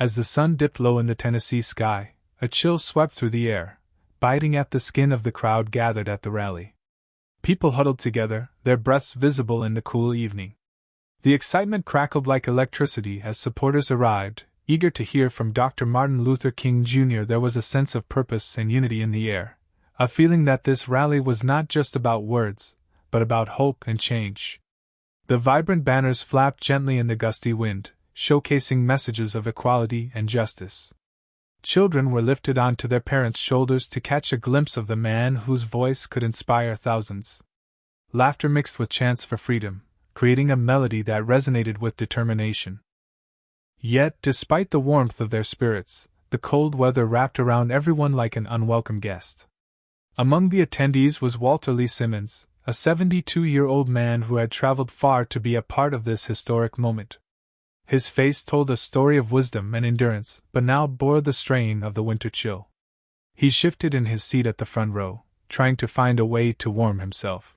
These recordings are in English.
As the sun dipped low in the Tennessee sky, a chill swept through the air, biting at the skin of the crowd gathered at the rally. People huddled together, their breaths visible in the cool evening. The excitement crackled like electricity as supporters arrived, eager to hear from Dr. Martin Luther King Jr. There was a sense of purpose and unity in the air, a feeling that this rally was not just about words, but about hope and change. The vibrant banners flapped gently in the gusty wind, showcasing messages of equality and justice. Children were lifted onto their parents' shoulders to catch a glimpse of the man whose voice could inspire thousands. Laughter mixed with chants for freedom, creating a melody that resonated with determination. Yet, despite the warmth of their spirits, the cold weather wrapped around everyone like an unwelcome guest. Among the attendees was Walter Lee Simmons, a 72-year-old man who had traveled far to be a part of this historic moment. His face told a story of wisdom and endurance, but now bore the strain of the winter chill. He shifted in his seat at the front row, trying to find a way to warm himself.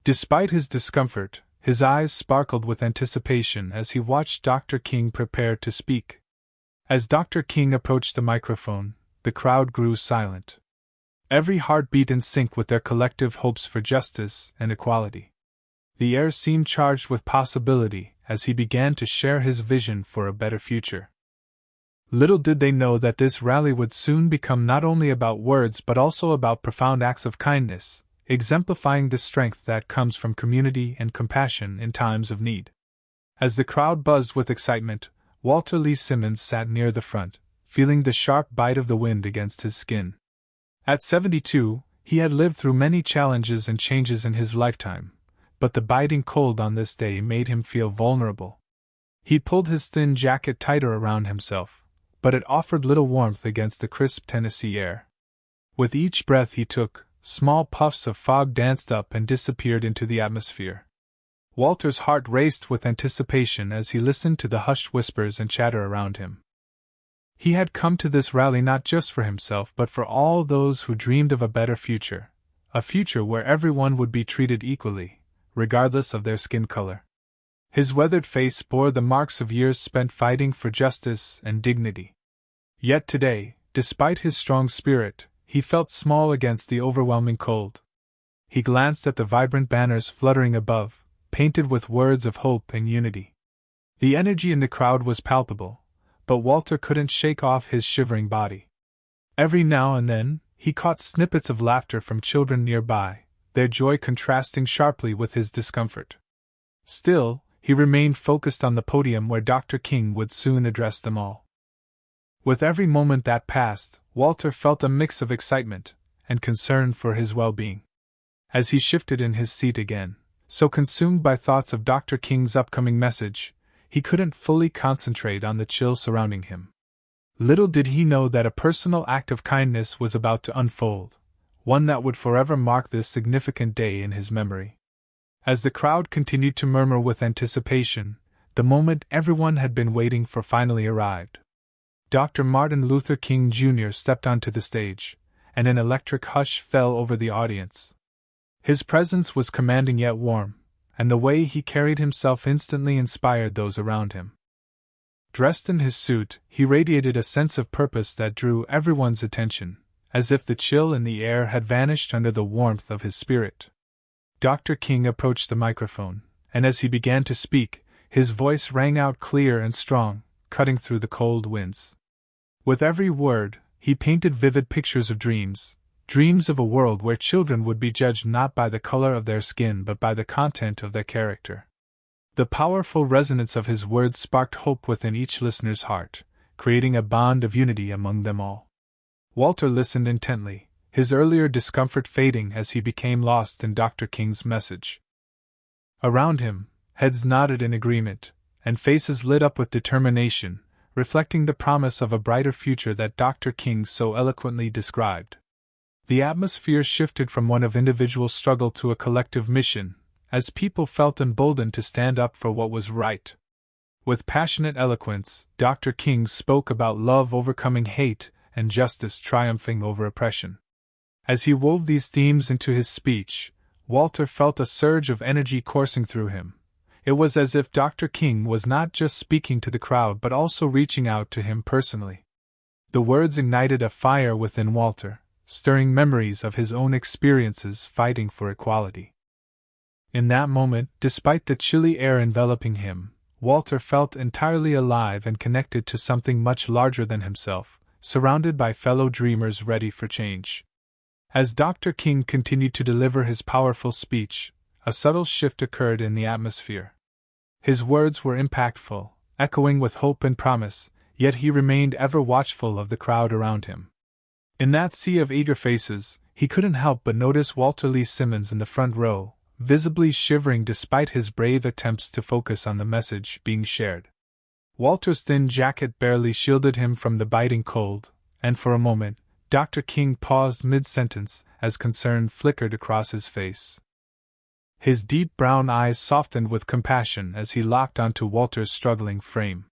Despite his discomfort, his eyes sparkled with anticipation as he watched Dr. King prepare to speak. As Dr. King approached the microphone, the crowd grew silent. Every heart beat in sync with their collective hopes for justice and equality. The air seemed charged with possibility as he began to share his vision for a better future. Little did they know that this rally would soon become not only about words but also about profound acts of kindness, exemplifying the strength that comes from community and compassion in times of need. As the crowd buzzed with excitement, Walter Lee Simmons sat near the front, feeling the sharp bite of the wind against his skin. At 72, he had lived through many challenges and changes in his lifetime, but the biting cold on this day made him feel vulnerable. He pulled his thin jacket tighter around himself, but it offered little warmth against the crisp Tennessee air. With each breath he took, small puffs of fog danced up and disappeared into the atmosphere. Walter's heart raced with anticipation as he listened to the hushed whispers and chatter around him. He had come to this rally not just for himself but for all those who dreamed of a better future, a future where everyone would be treated equally, regardless of their skin color. His weathered face bore the marks of years spent fighting for justice and dignity. Yet today, despite his strong spirit, he felt small against the overwhelming cold. He glanced at the vibrant banners fluttering above, painted with words of hope and unity. The energy in the crowd was palpable, but Walter couldn't shake off his shivering body. Every now and then, he caught snippets of laughter from children nearby, their joy contrasting sharply with his discomfort. Still, he remained focused on the podium where Dr. King would soon address them all. With every moment that passed, Walter felt a mix of excitement and concern for his well-being. As he shifted in his seat again, so consumed by thoughts of Dr. King's upcoming message, he couldn't fully concentrate on the chill surrounding him. Little did he know that a personal act of kindness was about to unfold, one that would forever mark this significant day in his memory. As the crowd continued to murmur with anticipation, the moment everyone had been waiting for finally arrived. Dr. Martin Luther King Jr. stepped onto the stage, and an electric hush fell over the audience. His presence was commanding yet warm, and the way he carried himself instantly inspired those around him. Dressed in his suit, he radiated a sense of purpose that drew everyone's attention, as if the chill in the air had vanished under the warmth of his spirit. Dr. King approached the microphone, and as he began to speak, his voice rang out clear and strong, cutting through the cold winds. With every word, he painted vivid pictures of dreams of a world where children would be judged not by the color of their skin but by the content of their character. The powerful resonance of his words sparked hope within each listener's heart, creating a bond of unity among them all. Walter listened intently, his earlier discomfort fading as he became lost in Dr. King's message. Around him, heads nodded in agreement, and faces lit up with determination, reflecting the promise of a brighter future that Dr. King so eloquently described. The atmosphere shifted from one of individual struggle to a collective mission, as people felt emboldened to stand up for what was right. With passionate eloquence, Dr. King spoke about love overcoming hate and justice triumphing over oppression. As he wove these themes into his speech, Walter felt a surge of energy coursing through him, It was as if Dr. King was not just speaking to the crowd but also reaching out to him personally. The words ignited a fire within Walter, stirring memories of his own experiences fighting for equality. In that moment, despite the chilly air enveloping him, Walter felt entirely alive and connected to something much larger than himself, surrounded by fellow dreamers ready for change. As Dr. King continued to deliver his powerful speech, a subtle shift occurred in the atmosphere. His words were impactful, echoing with hope and promise, yet he remained ever watchful of the crowd around him. In that sea of eager faces, he couldn't help but notice Walter Lee Simmons in the front row, visibly shivering despite his brave attempts to focus on the message being shared. Walter's thin jacket barely shielded him from the biting cold, and for a moment, Dr. King paused mid-sentence as concern flickered across his face. His deep brown eyes softened with compassion as he locked onto Walter's struggling frame.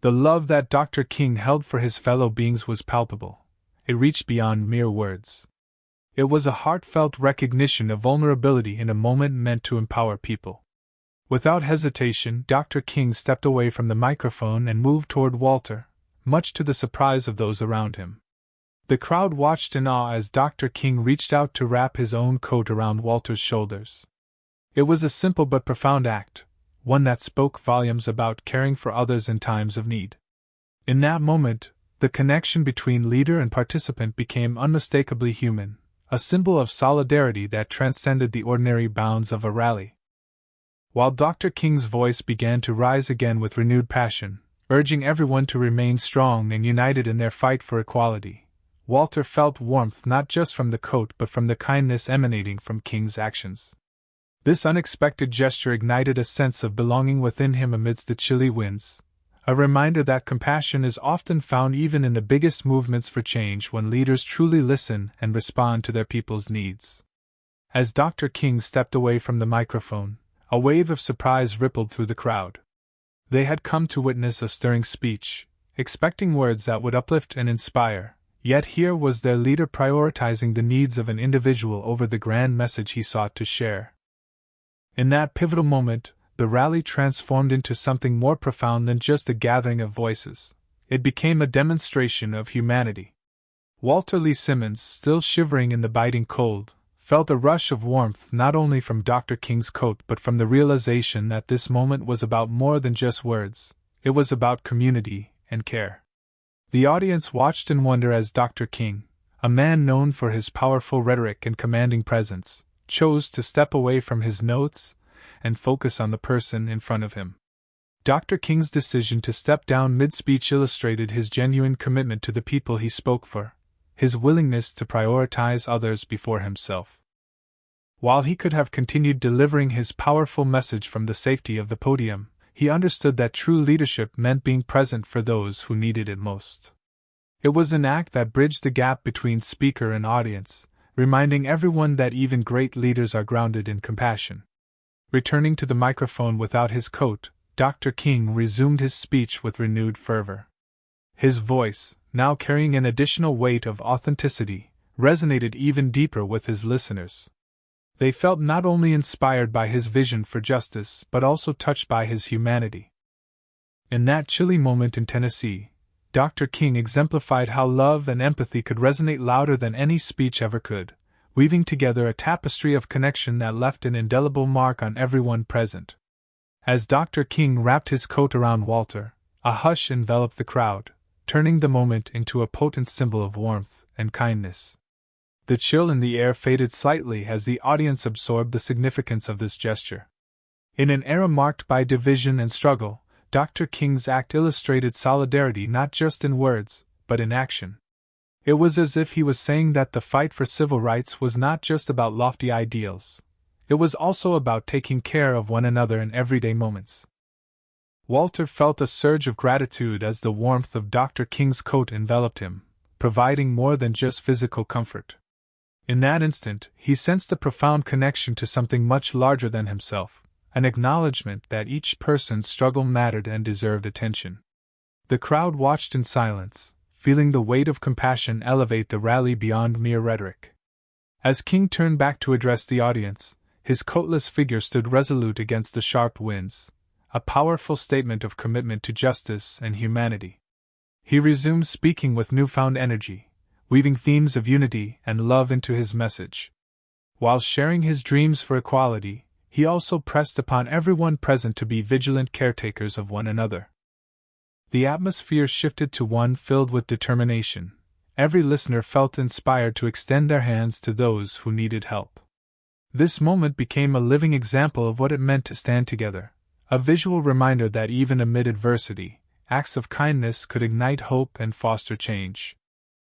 The love that Dr. King held for his fellow beings was palpable. It reached beyond mere words. It was a heartfelt recognition of vulnerability in a moment meant to empower people. Without hesitation, Dr. King stepped away from the microphone and moved toward Walter, much to the surprise of those around him. The crowd watched in awe as Dr. King reached out to wrap his own coat around Walter's shoulders. It was a simple but profound act, one that spoke volumes about caring for others in times of need. In that moment, the connection between leader and participant became unmistakably human, a symbol of solidarity that transcended the ordinary bounds of a rally. While Dr. King's voice began to rise again with renewed passion, urging everyone to remain strong and united in their fight for equality, Walter felt warmth not just from the coat but from the kindness emanating from King's actions. This unexpected gesture ignited a sense of belonging within him amidst the chilly winds, a reminder that compassion is often found even in the biggest movements for change when leaders truly listen and respond to their people's needs. As Dr. King stepped away from the microphone, a wave of surprise rippled through the crowd. They had come to witness a stirring speech, expecting words that would uplift and inspire, yet here was their leader prioritizing the needs of an individual over the grand message he sought to share. In that pivotal moment, the rally transformed into something more profound than just a gathering of voices. It became a demonstration of humanity. Walter Lee Simmons, still shivering in the biting cold, felt a rush of warmth not only from Dr. King's coat but from the realization that this moment was about more than just words. It was about community and care. The audience watched in wonder as Dr. King, a man known for his powerful rhetoric and commanding presence, chose to step away from his notes and focus on the person in front of him. Dr. King's decision to step down mid-speech illustrated his genuine commitment to the people he spoke for, his willingness to prioritize others before himself. While he could have continued delivering his powerful message from the safety of the podium, he understood that true leadership meant being present for those who needed it most. It was an act that bridged the gap between speaker and audience, reminding everyone that even great leaders are grounded in compassion. Returning to the microphone without his coat, Dr. King resumed his speech with renewed fervor. His voice, now carrying an additional weight of authenticity, resonated even deeper with his listeners. They felt not only inspired by his vision for justice but also touched by his humanity. In that chilly moment in Tennessee, Dr. King exemplified how love and empathy could resonate louder than any speech ever could, weaving together a tapestry of connection that left an indelible mark on everyone present. As Dr. King wrapped his coat around Walter, a hush enveloped the crowd, turning the moment into a potent symbol of warmth and kindness. The chill in the air faded slightly as the audience absorbed the significance of this gesture. In an era marked by division and struggle, Dr. King's act illustrated solidarity not just in words, but in action. It was as if he was saying that the fight for civil rights was not just about lofty ideals. It was also about taking care of one another in everyday moments. Walter felt a surge of gratitude as the warmth of Dr. King's coat enveloped him, providing more than just physical comfort. In that instant, he sensed a profound connection to something much larger than himself, an acknowledgement that each person's struggle mattered and deserved attention. The crowd watched in silence, feeling the weight of compassion elevate the rally beyond mere rhetoric. As King turned back to address the audience, His coatless figure stood resolute against the sharp winds, a powerful statement of commitment to justice and humanity. He resumed speaking with newfound energy, weaving themes of unity and love into his message. While sharing his dreams for equality, he also pressed upon everyone present to be vigilant caretakers of one another. The atmosphere shifted to one filled with determination. Every listener felt inspired to extend their hands to those who needed help. This moment became a living example of what it meant to stand together, a visual reminder that even amid adversity, acts of kindness could ignite hope and foster change.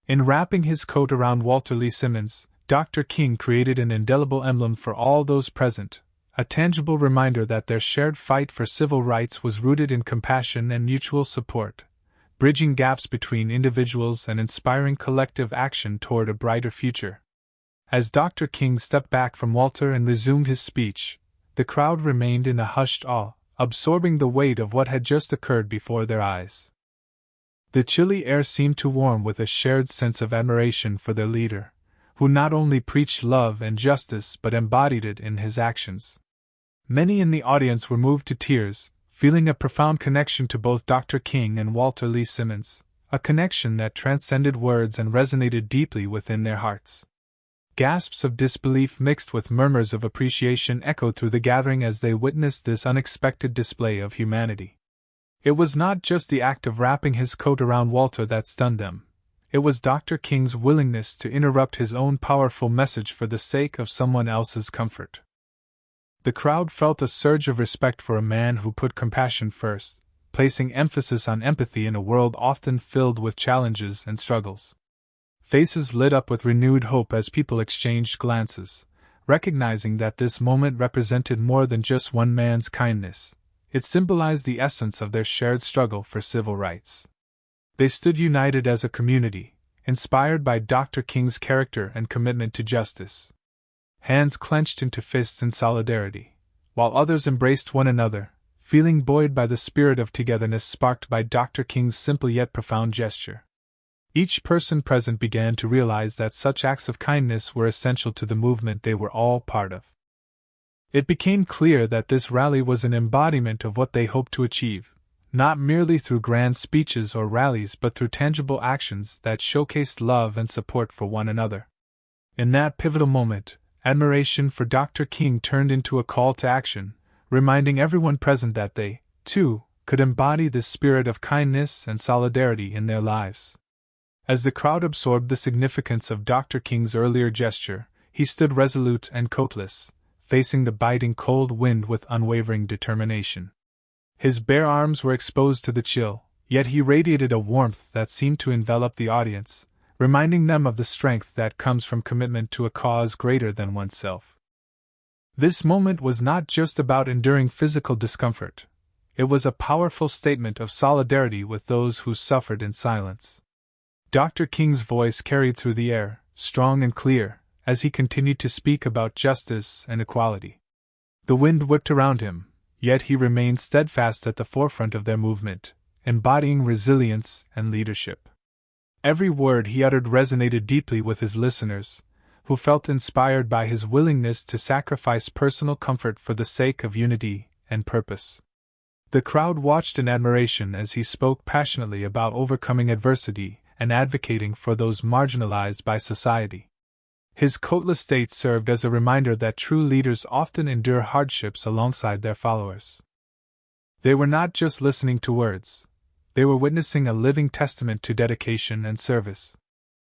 In wrapping his coat around Walter Lee Simmons, Dr. King created an indelible emblem for all those present, a tangible reminder that their shared fight for civil rights was rooted in compassion and mutual support, bridging gaps between individuals and inspiring collective action toward a brighter future. As Dr. King stepped back from Walter and resumed his speech, the crowd remained in a hushed awe, absorbing the weight of what had just occurred before their eyes. The chilly air seemed to warm with a shared sense of admiration for their leader, who not only preached love and justice but embodied it in his actions. Many in the audience were moved to tears, feeling a profound connection to both Dr. King and Walter Lee Simmons, a connection that transcended words and resonated deeply within their hearts. Gasps of disbelief mixed with murmurs of appreciation echoed through the gathering as they witnessed this unexpected display of humanity. It was not just the act of wrapping his coat around Walter that stunned them. It was Dr. King's willingness to interrupt his own powerful message for the sake of someone else's comfort. The crowd felt a surge of respect for a man who put compassion first, placing emphasis on empathy in a world often filled with challenges and struggles. Faces lit up with renewed hope as people exchanged glances, recognizing that this moment represented more than just one man's kindness. It symbolized the essence of their shared struggle for civil rights. They stood united as a community, inspired by Dr. King's character and commitment to justice. Hands clenched into fists in solidarity, while others embraced one another, feeling buoyed by the spirit of togetherness sparked by Dr. King's simple yet profound gesture. Each person present began to realize that such acts of kindness were essential to the movement they were all part of. It became clear that this rally was an embodiment of what they hoped to achieve, not merely through grand speeches or rallies but through tangible actions that showcased love and support for one another. In that pivotal moment, admiration for Dr. King turned into a call to action, reminding everyone present that they, too, could embody this spirit of kindness and solidarity in their lives. As the crowd absorbed the significance of Dr. King's earlier gesture, he stood resolute and coatless, facing the biting cold wind with unwavering determination. His bare arms were exposed to the chill, yet he radiated a warmth that seemed to envelop the audience, reminding them of the strength that comes from commitment to a cause greater than oneself. This moment was not just about enduring physical discomfort. It was a powerful statement of solidarity with those who suffered in silence. Dr. King's voice carried through the air, strong and clear, as he continued to speak about justice and equality. The wind whipped around him, yet he remained steadfast at the forefront of their movement, embodying resilience and leadership. Every word he uttered resonated deeply with his listeners, who felt inspired by his willingness to sacrifice personal comfort for the sake of unity and purpose. The crowd watched in admiration as he spoke passionately about overcoming adversity and advocating for those marginalized by society. His coatless state served as a reminder that true leaders often endure hardships alongside their followers. They were not just listening to words, they were witnessing a living testament to dedication and service.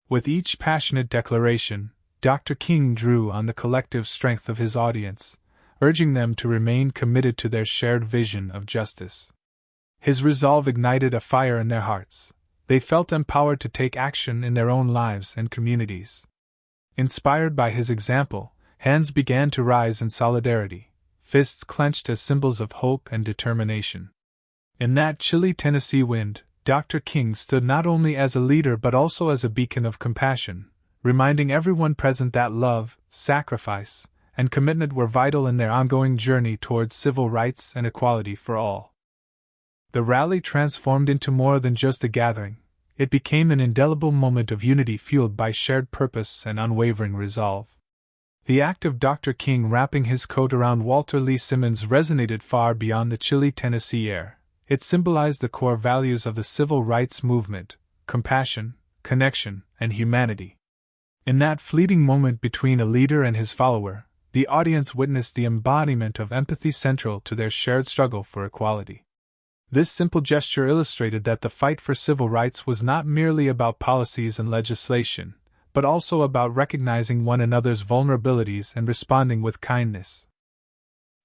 With each passionate declaration, Dr. King drew on the collective strength of his audience, urging them to remain committed to their shared vision of justice. His resolve ignited a fire in their hearts. They felt empowered to take action in their own lives and communities. Inspired by his example, hands began to rise in solidarity, fists clenched as symbols of hope and determination. In that chilly Tennessee wind, Dr. King stood not only as a leader but also as a beacon of compassion, reminding everyone present that love, sacrifice, and commitment were vital in their ongoing journey towards civil rights and equality for all. The rally transformed into more than just a gathering. It became an indelible moment of unity fueled by shared purpose and unwavering resolve. The act of Dr. King wrapping his coat around Walter Lee Simmons resonated far beyond the chilly Tennessee air. It symbolized the core values of the civil rights movement: compassion, connection, and humanity. In that fleeting moment between a leader and his follower, the audience witnessed the embodiment of empathy central to their shared struggle for equality. This simple gesture illustrated that the fight for civil rights was not merely about policies and legislation, but also about recognizing one another's vulnerabilities and responding with kindness.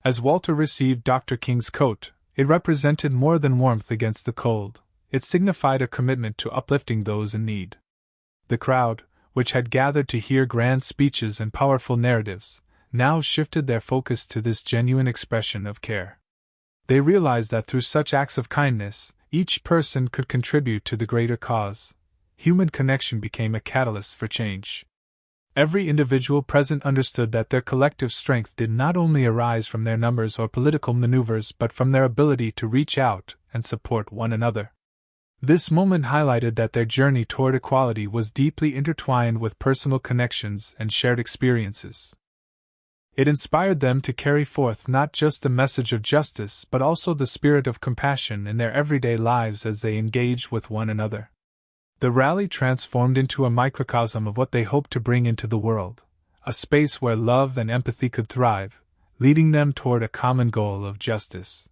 As Walter received Dr. King's coat, it represented more than warmth against the cold. It signified a commitment to uplifting those in need. The crowd, which had gathered to hear grand speeches and powerful narratives, now shifted their focus to this genuine expression of care. They realized that through such acts of kindness, each person could contribute to the greater cause. Human connection became a catalyst for change. Every individual present understood that their collective strength did not only arise from their numbers or political maneuvers but from their ability to reach out and support one another. This moment highlighted that their journey toward equality was deeply intertwined with personal connections and shared experiences. It inspired them to carry forth not just the message of justice but also the spirit of compassion in their everyday lives as they engaged with one another. The rally transformed into a microcosm of what they hoped to bring into the world, a space where love and empathy could thrive, leading them toward a common goal of justice.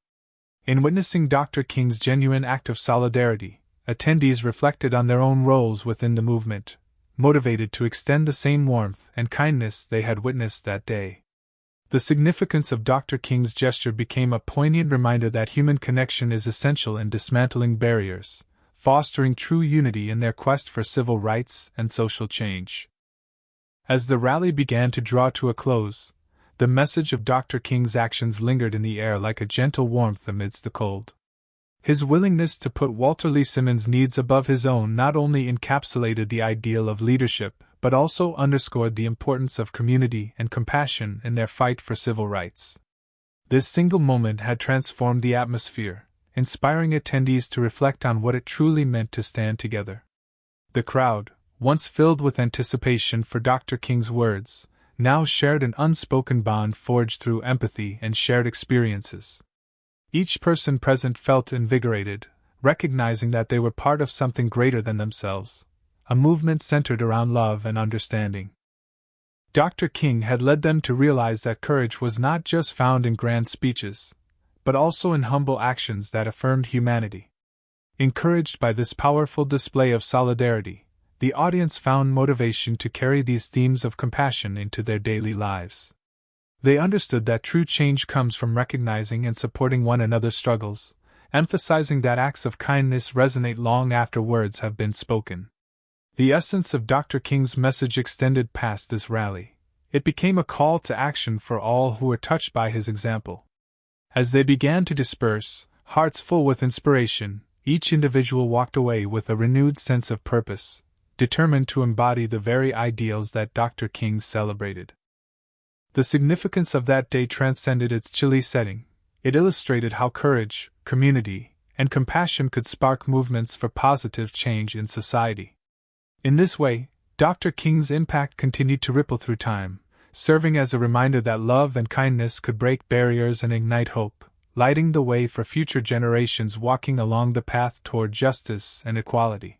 In witnessing Dr. King's genuine act of solidarity, attendees reflected on their own roles within the movement, motivated to extend the same warmth and kindness they had witnessed that day. The significance of Dr. King's gesture became a poignant reminder that human connection is essential in dismantling barriers, fostering true unity in their quest for civil rights and social change. As the rally began to draw to a close, the message of Dr. King's actions lingered in the air like a gentle warmth amidst the cold. His willingness to put Walter Lee Simmons' needs above his own not only encapsulated the ideal of leadership, but also underscored the importance of community and compassion in their fight for civil rights. This single moment had transformed the atmosphere, inspiring attendees to reflect on what it truly meant to stand together. The crowd, once filled with anticipation for Dr. King's words, now shared an unspoken bond forged through empathy and shared experiences. Each person present felt invigorated, recognizing that they were part of something greater than themselves, a movement centered around love and understanding. Dr. King had led them to realize that courage was not just found in grand speeches, but also in humble actions that affirmed humanity. Encouraged by this powerful display of solidarity, the audience found motivation to carry these themes of compassion into their daily lives. They understood that true change comes from recognizing and supporting one another's struggles, emphasizing that acts of kindness resonate long after words have been spoken. The essence of Dr. King's message extended past this rally. It became a call to action for all who were touched by his example. As they began to disperse, hearts full with inspiration, each individual walked away with a renewed sense of purpose, determined to embody the very ideals that Dr. King celebrated. The significance of that day transcended its chilly setting. It illustrated how courage, community, and compassion could spark movements for positive change in society. In this way, Dr. King's impact continued to ripple through time, serving as a reminder that love and kindness could break barriers and ignite hope, lighting the way for future generations walking along the path toward justice and equality.